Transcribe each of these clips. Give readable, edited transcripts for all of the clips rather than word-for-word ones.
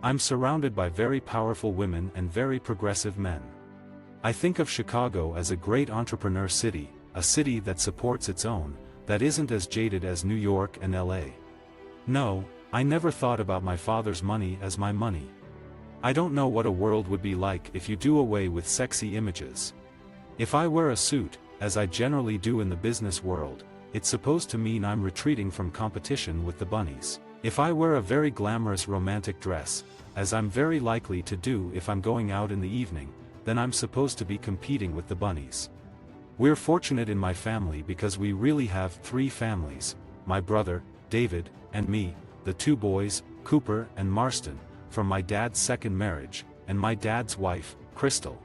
I'm surrounded by very powerful women and very progressive men. I think of Chicago as a great entrepreneur city, a city that supports its own, that isn't as jaded as New York and L.A. No, I never thought about my father's money as my money. I don't know what a world would be like if you do away with sexy images. If I wear a suit, as I generally do in the business world, it's supposed to mean I'm retreating from competition with the bunnies. If I wear a very glamorous romantic dress, as I'm very likely to do if I'm going out in the evening, then I'm supposed to be competing with the bunnies. We're fortunate in my family because we really have 3 families, my brother, David, and me, the 2 boys, Cooper and Marston, from my dad's second marriage, and my dad's wife, Crystal.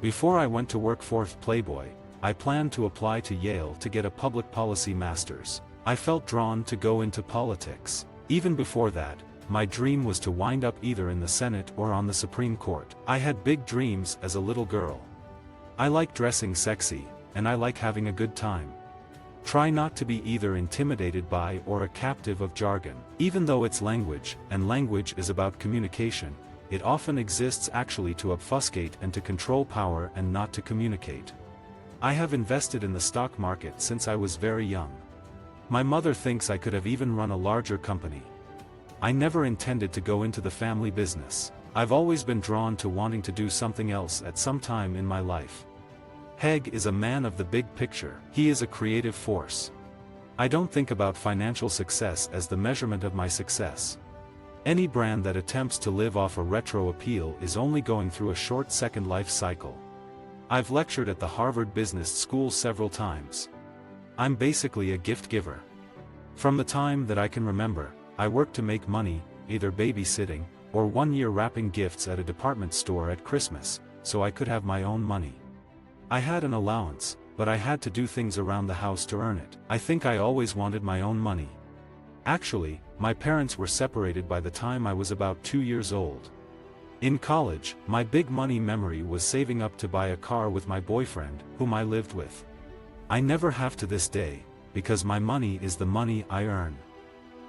Before I went to work for Playboy, I planned to apply to Yale to get a public policy master's. I felt drawn to go into politics. Even before that, my dream was to wind up either in the Senate or on the Supreme Court. I had big dreams as a little girl. I like dressing sexy, and I like having a good time. Try not to be either intimidated by or a captive of jargon. Even though it's language, and language is about communication, it often exists actually to obfuscate and to control power and not to communicate. I have invested in the stock market since I was very young. My mother thinks I could have even run a larger company. I never intended to go into the family business. I've always been drawn to wanting to do something else at some time in my life. Heg is a man of the big picture. He is a creative force. I don't think about financial success as the measurement of my success. Any brand that attempts to live off a retro appeal is only going through a short second life cycle. I've lectured at the Harvard Business School several times. I'm basically a gift giver. From the time that I can remember, I worked to make money, either babysitting, or 1 year wrapping gifts at a department store at Christmas, so I could have my own money. I had an allowance, but I had to do things around the house to earn it. I think I always wanted my own money. Actually, my parents were separated by the time I was about 2 years old. In college, my big money memory was saving up to buy a car with my boyfriend, whom I lived with. I never have to this day, because my money is the money I earn.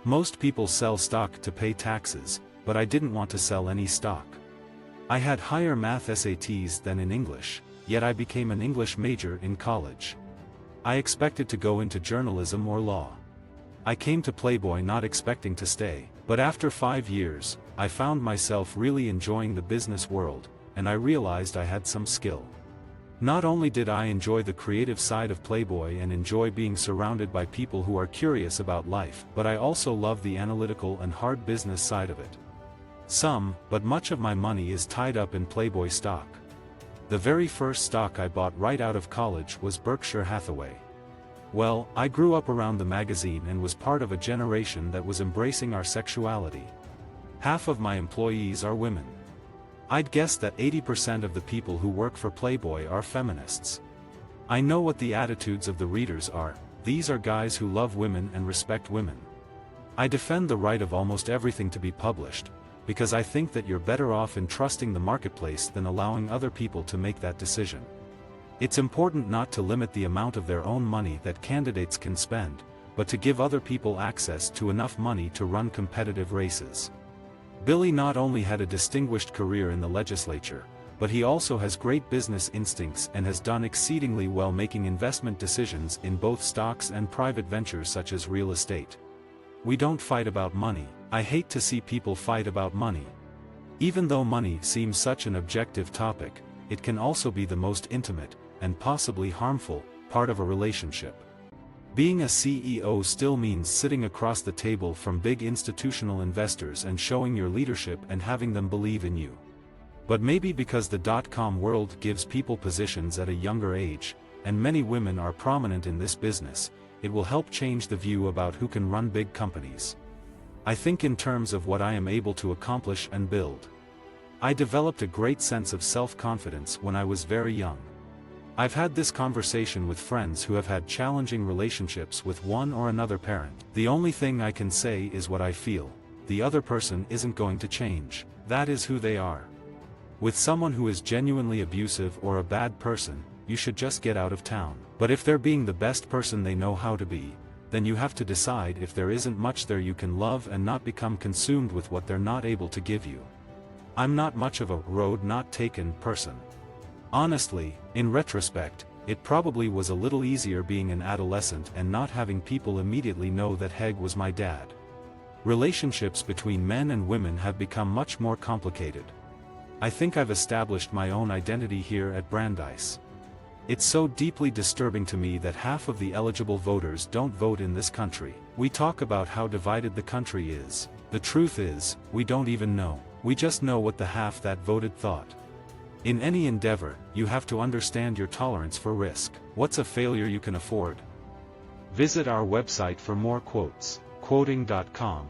Most people sell stock to pay taxes, but I didn't want to sell any stock. I had higher math SATs than in English, yet I became an English major in college. I expected to go into journalism or law. I came to Playboy not expecting to stay, but after 5 years, I found myself really enjoying the business world, and I realized I had some skill. Not only did I enjoy the creative side of Playboy and enjoy being surrounded by people who are curious about life, but I also love the analytical and hard business side of it. Some, but much of my money is tied up in Playboy stock. The very first stock I bought right out of college was Berkshire Hathaway. Well, I grew up around the magazine and was part of a generation that was embracing our sexuality. Half of my employees are women. I'd guess that 80% of the people who work for Playboy are feminists. I know what the attitudes of the readers are. These are guys who love women and respect women. I defend the right of almost everything to be published, because I think that you're better off in trusting the marketplace than allowing other people to make that decision. It's important not to limit the amount of their own money that candidates can spend, but to give other people access to enough money to run competitive races. Billy not only had a distinguished career in the legislature, but he also has great business instincts and has done exceedingly well making investment decisions in both stocks and private ventures such as real estate. We don't fight about money. I hate to see people fight about money. Even though money seems such an objective topic, it can also be the most intimate, and possibly harmful, part of a relationship. Being a CEO still means sitting across the table from big institutional investors and showing your leadership and having them believe in you. But maybe because the dot-com world gives people positions at a younger age, and many women are prominent in this business, it will help change the view about who can run big companies. I think in terms of what I am able to accomplish and build. I developed a great sense of self-confidence when I was very young. I've had this conversation with friends who have had challenging relationships with one or another parent. The only thing I can say is what I feel. The other person isn't going to change. That is who they are. With someone who is genuinely abusive or a bad person, you should just get out of town. But if they're being the best person they know how to be, then you have to decide if there isn't much there you can love and not become consumed with what they're not able to give you. I'm not much of a road not taken person. Honestly, in retrospect, it probably was a little easier being an adolescent and not having people immediately know that Heg was my dad. Relationships between men and women have become much more complicated. I think I've established my own identity here at Brandeis. It's so deeply disturbing to me that half of the eligible voters don't vote in this country. We talk about how divided the country is. The truth is, we don't even know. We just know what the half that voted thought. In any endeavor, you have to understand your tolerance for risk. What's a failure you can afford? Visit our website for more quotes. Quoting.com